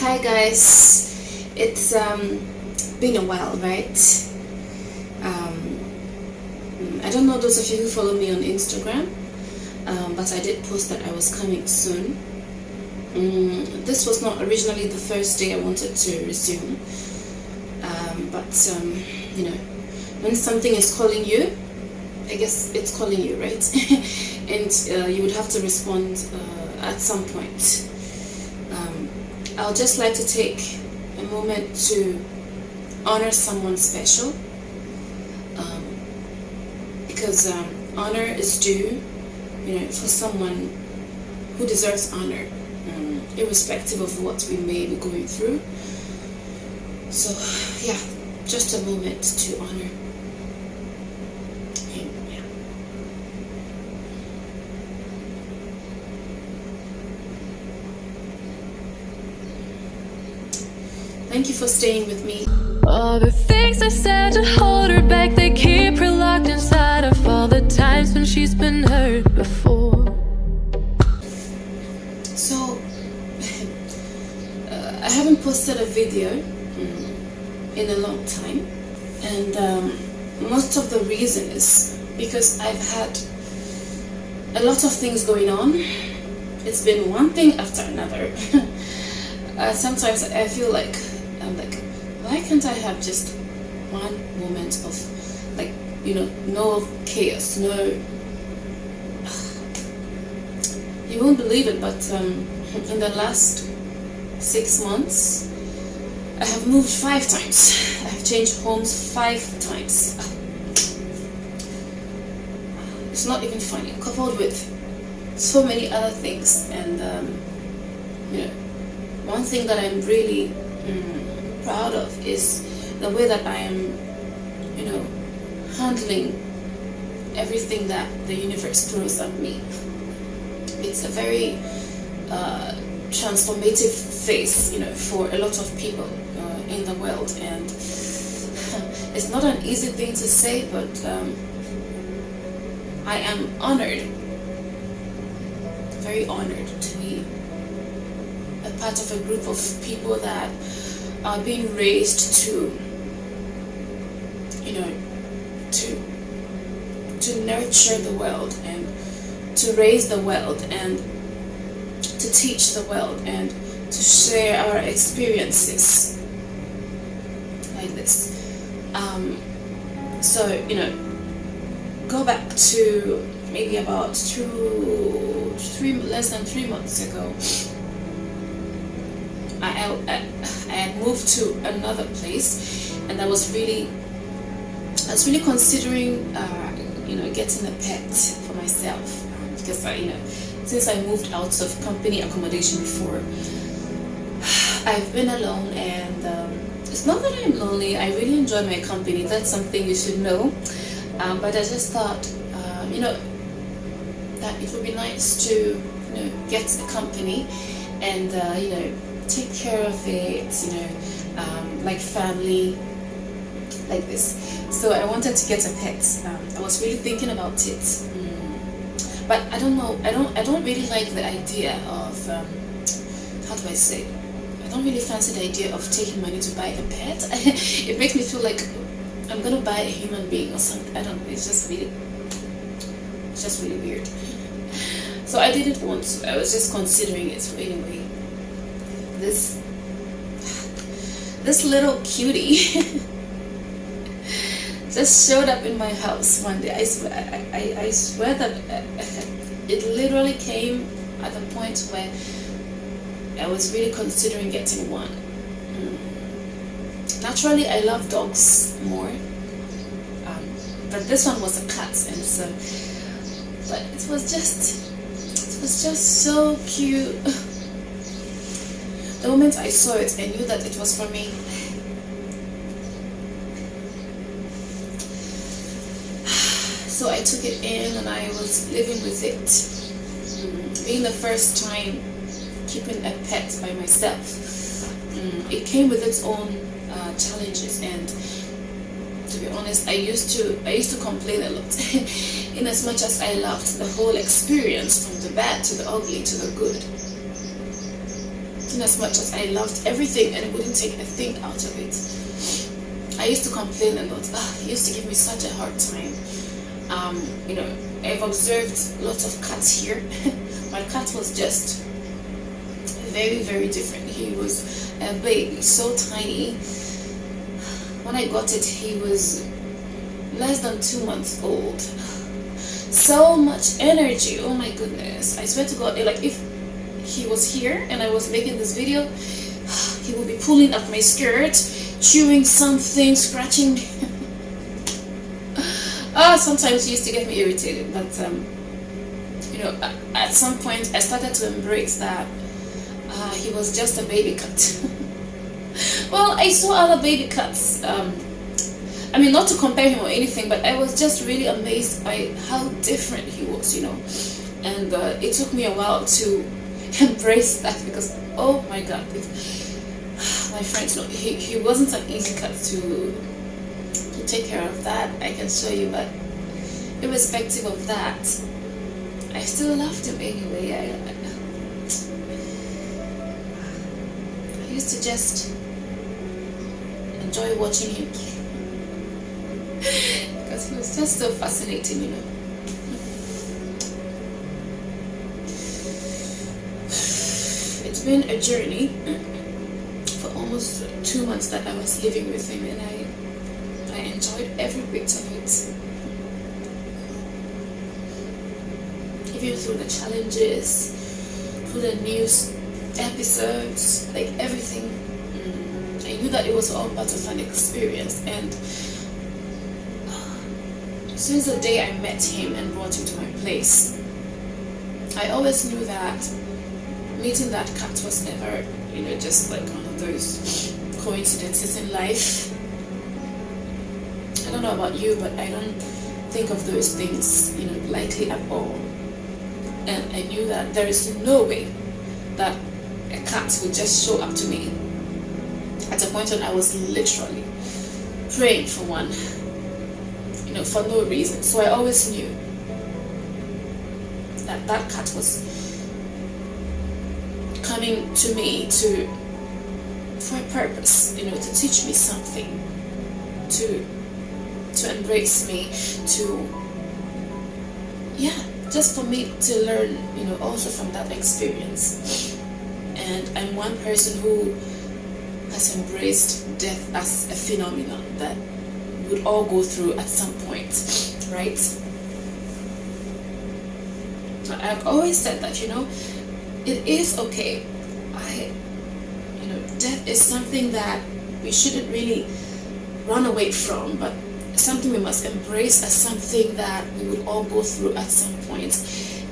Hi guys, it's been a while, right? I don't know those of you who follow me on Instagram, but I did post that I was coming soon. This was not originally the first day I wanted to resume, but you know, when something is calling you, I guess it's calling you, right? And you would have to respond at some point. I'll just like to take a moment to honor someone special, because honor is due, for someone who deserves honor, irrespective of what we may be going through. So yeah, just a moment to honor him. Yeah. Thank you for staying with me. All the things I said to hold her back, they keep her locked inside of all the times when she's been hurt before. So I haven't posted a video in a long time, and most of the reason is because I've had a lot of things going on. It's been one thing after another. Sometimes I feel like why can't I have just one moment of no chaos, no, you won't believe it, but in the last 6 months I have moved 5 times. I've changed homes 5 times. It's not even funny, coupled with so many other things. And one thing that I'm really proud of is the way that I am handling everything that the universe throws at me. It's a very transformative phase, for a lot of people in the world, and it's not an easy thing to say, but I am honored, very honored to be a part of a group of people that are being raised to nurture the world, and to raise the world, and to teach the world, and to share our experiences like this. So go back to maybe about less than 3 months ago. I had moved to another place, and I was really considering getting a pet for myself, because since I moved out of company accommodation before, I've been alone, and it's not that I'm lonely. I really enjoy my company. That's something you should know. But I just thought that it would be nice to get a company and take care of it, like family, like this. So I wanted to get a pet. I was really thinking about it, but I don't know. I don't really like the idea of how do I say? I don't really fancy the idea of taking money to buy a pet. It makes me feel like I'm gonna buy a human being or something. I don't know. It's just really weird. So I didn't want to. I was just considering it. So anyway, this little cutie just showed up in my house one day. I swear that it literally came at a point where I was really considering getting one. Naturally, I love dogs more, but this one was a cat, and so, but it was just so cute. The moment I saw it, I knew that it was for me. So I took it in, and I was living with it. Being the first time keeping a pet by myself, it came with its own challenges, and to be honest, I used to complain a lot. In as much as I loved the whole experience, from the bad to the ugly to the good, in as much as I loved everything and wouldn't take a thing out of it. I used to complain a lot. He used to give me such a hard time. You know, I've observed lots of cats here. My cat was just very, very different. He was a baby, so tiny. When I got it, he was less than 2 months old. So much energy, oh my goodness. I swear to God, like if he was here and I was making this video, he would be pulling up my skirt, chewing something, scratching. Sometimes he used to get me irritated, but you know, at some point I started to embrace that he was just a baby cat. Well, I saw other baby cats. I mean, not to compare him or anything, but I was just really amazed by how different he was, you know. And it took me a while to embrace that because, oh my God, my friends know he wasn't an easy cat to take care of. That I can show you, but irrespective of that, I still loved him anyway. I used to just enjoy watching him play. Because he was just so fascinating, you know. It's been a journey for almost 2 months that I was living with him, and I enjoyed every bit of it. Even through the challenges, through the news episodes, like everything. I knew that it was all part of an experience, and since the day I met him and brought him to my place, I always knew that meeting that cat was never, you know, just like one of those coincidences in life. I don't know about you, but I don't think of those things, you know, lightly at all. And I knew that there is no way that a cat would just show up to me at a point when I was literally praying for one, you know, for no reason. So I always knew that that cat was coming to me for a purpose, you know, to teach me something, to embrace me, just for me to learn, you know, also from that experience. And I'm one person who has embraced death as a phenomenon that would all go through at some point, right? I've always said that, you know, it is okay. Death is something that we shouldn't really run away from, but something we must embrace as something that we will all go through at some point.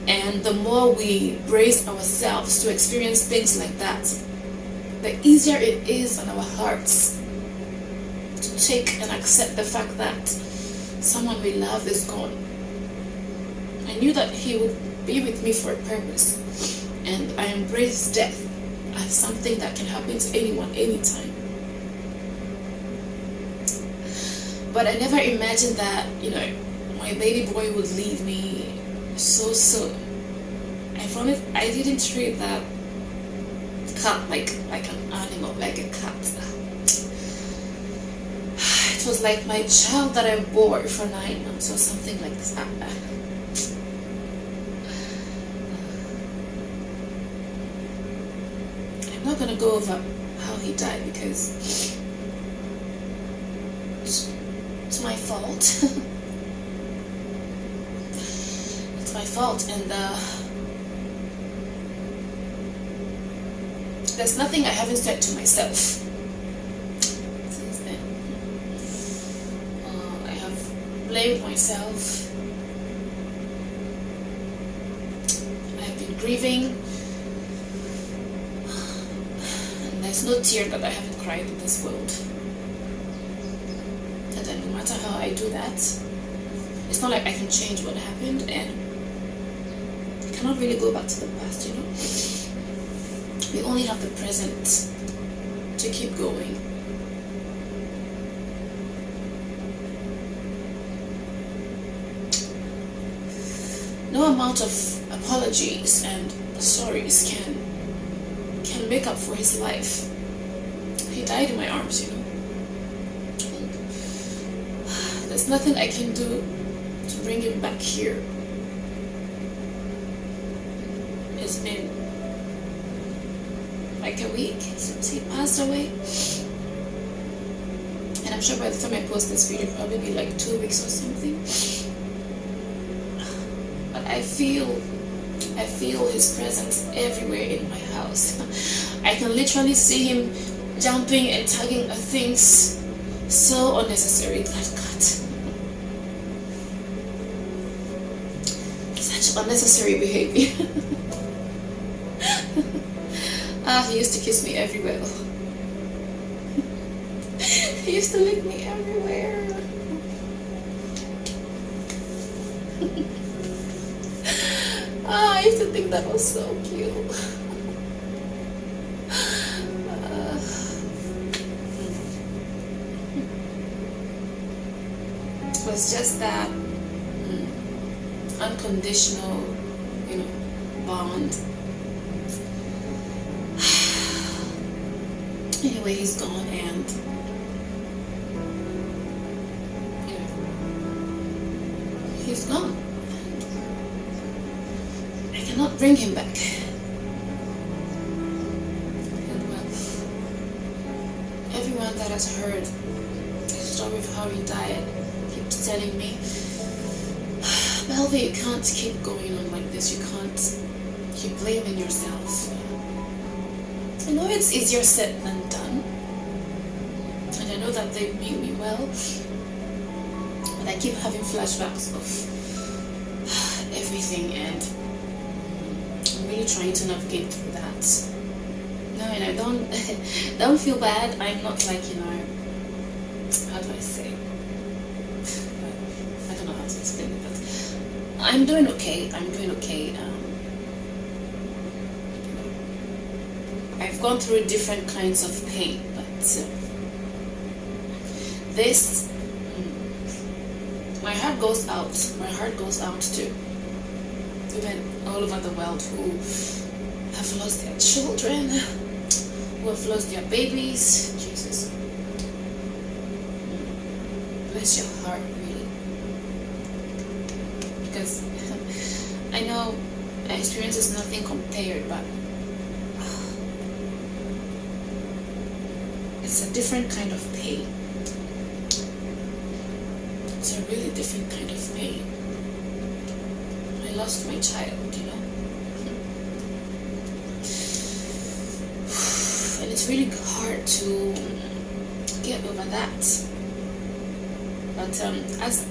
And the more we brace ourselves to experience things like that, the easier it is on our hearts to take and accept the fact that someone we love is gone. I knew that he would be with me for a purpose, and I embrace death as something that can happen to anyone, anytime. But I never imagined that, you know, my baby boy would leave me so soon. I didn't treat that cat like an animal, like a cat. It was like my child that I bore for 9 months or something like that. I'm not gonna go over how he died because it's my fault. It's my fault, and there's nothing I haven't said to myself since then. I have blamed myself. I've been grieving, and there's no tear that I haven't cried in this world. And then no matter how I do that, it's not like I can change what happened, and I cannot really go back to the past, you know. We only have the present to keep going. No amount of apologies and sorries can make up for his life. He died in my arms, you know. And there's nothing I can do to bring him back here. It's been like a week since he passed away. And I'm sure by the time I post this video, it'll probably be like 2 weeks or something. But I feel his presence everywhere in my house. I can literally see him jumping and tugging at things so unnecessary. That cut. Such unnecessary behavior. He used to kiss me everywhere. He used to lick me everywhere. I used to think that was so cute. It was just that unconditional, you know, bond. Anyway, he's gone, and he's gone. I cannot bring him back. And well, everyone that has heard the story of how he died keeps telling me, Belvy, you can't keep going on like this. You can't keep blaming yourself. I know it's easier said than done, and I know that they mean me well, but I keep having flashbacks of everything, and I'm really trying to navigate through that. No, and I don't feel bad. I'm not like, you know, how do I say? I don't know how to explain it, but I'm doing okay. I'm doing okay. I've gone through different kinds of pain, but this, my heart goes out. My heart goes out to women all over the world who have lost their children, who have lost their babies. Jesus, bless your heart, really, because I know my experience is nothing compared, but it's a different kind of pain. It's a really different kind of pain. I lost my child, you know. And it's really hard to get over that. But as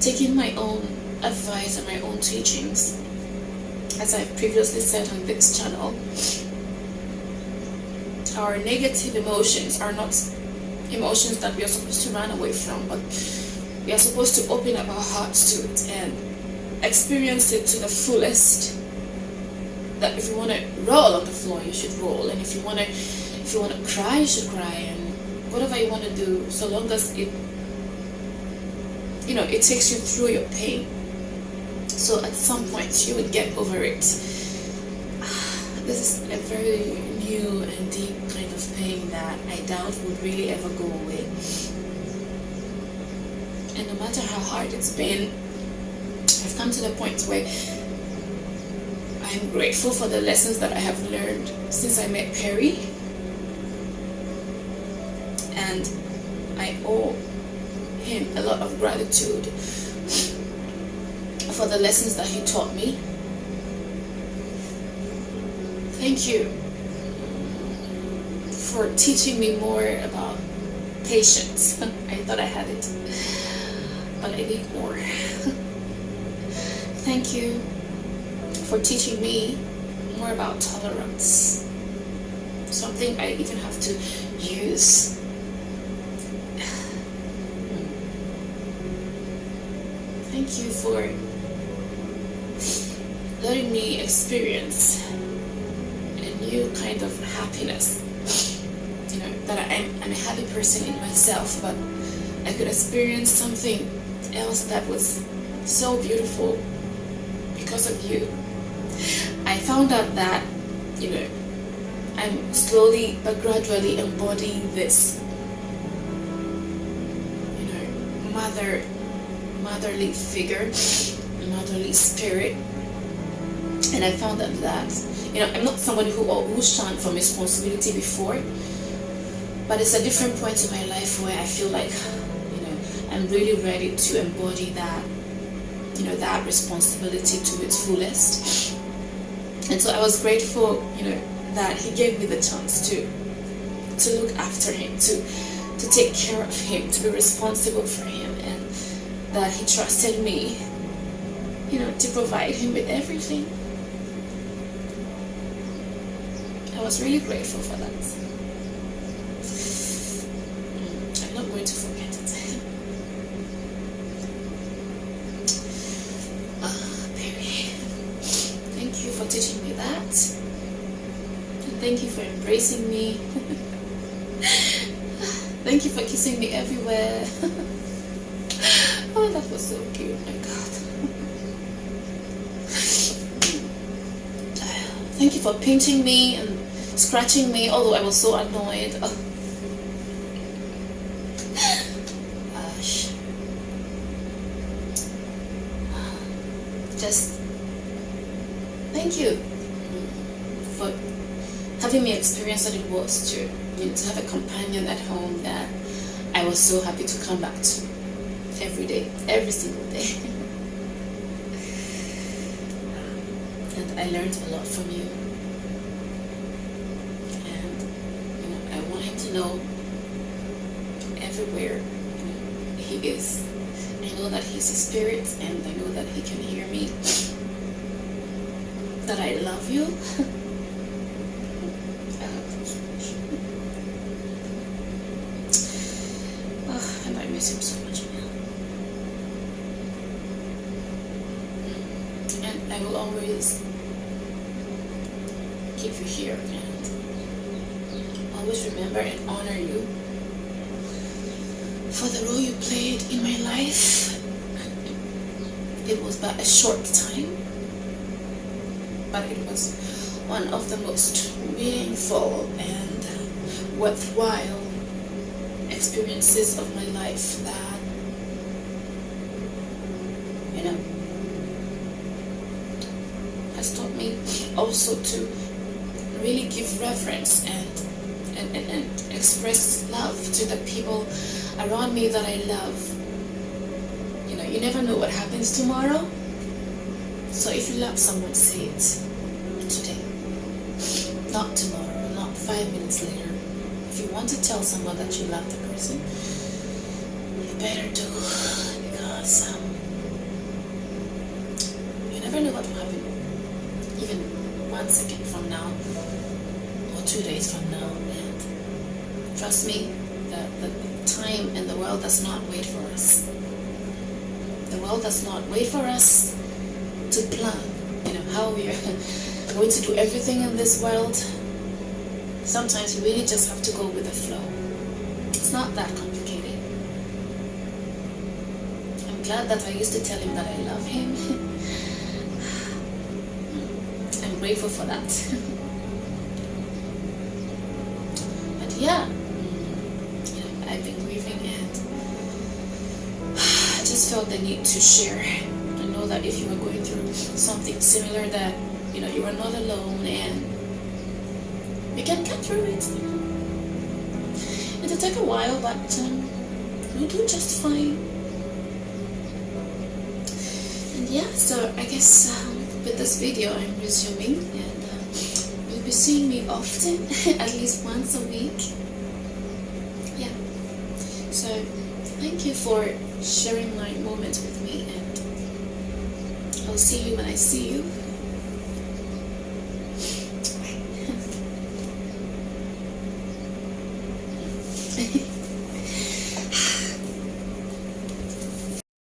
taking my own advice and my own teachings, as I've previously said on this channel, our negative emotions are not emotions that we are supposed to run away from, but we are supposed to open up our hearts to it and experience it to the fullest. That if you want to roll on the floor, you should roll, and if you want to cry, you should cry, and whatever you want to do, so long as it, you know, it takes you through your pain. So at some point you would get over it. This is a very new and deep kind of pain that I doubt would really ever go away. And no matter how hard it's been, I've come to the point where I'm grateful for the lessons that I have learned since I met PERI. And I owe him a lot of gratitude for the lessons that he taught me. Thank you for teaching me more about patience. I thought I had it, but I need more. Thank you for teaching me more about tolerance. Something I even have to use. Thank you for letting me experience a new kind of happiness. You know, that I'm a happy person in myself, but I could experience something else that was so beautiful because of you. I found out that, you know, I'm slowly but gradually embodying this, motherly figure, motherly spirit. And I found that I'm not somebody who shunned from responsibility before, but it's a different point in my life where I feel like I'm really ready to embody that that responsibility to its fullest. And so I was grateful that he gave me the chance to look after him, to take care of him, to be responsible for him, and that he trusted me to provide him with everything. I was really grateful for that. I'm not going to forget it. PERI, thank you for teaching me that. And thank you for embracing me. Thank you for kissing me everywhere. Oh, that was so cute, my God. Thank you for pinching me and scratching me, although I was so annoyed. Oh. Gosh. Just thank you for having me experience what it was to have a companion at home that I was so happy to come back to every day, every single day. And I learned a lot from you. And I want him to know everywhere he is. I know that he's a spirit, and I know that he can hear me. That I love you. And I miss him so much, man. And I will always keep you here and always remember and honor you for the role you played in my life. It was but a short time, but it was one of the most meaningful and worthwhile experiences of my life that has taught me also to really give reverence and express love to the people around me that I love. You never know what happens tomorrow, so if you love someone, say it today, not tomorrow, not 5 minutes later. If you want to tell someone that you love the person, you better do, because you never know what will happen, even 1 second from now or 2 days from now. And trust me, the time and the world does not wait for us. The world does not wait for us to plan, how we are going to do everything in this world. Sometimes you really just have to go with the flow. It's not that complicated. I'm glad that I used to tell him that I love him. I'm grateful for that. But yeah, I've been grieving, and I just felt the need to share. I know that if you are going through something similar, that you are not alone, and you can get through it. It'll take a while, but you'll do just fine. And yeah, so I guess with this video I'm resuming, and you'll be seeing me often, at least once a week. Yeah. So thank you for sharing my moments with me, and I'll see you when I see you.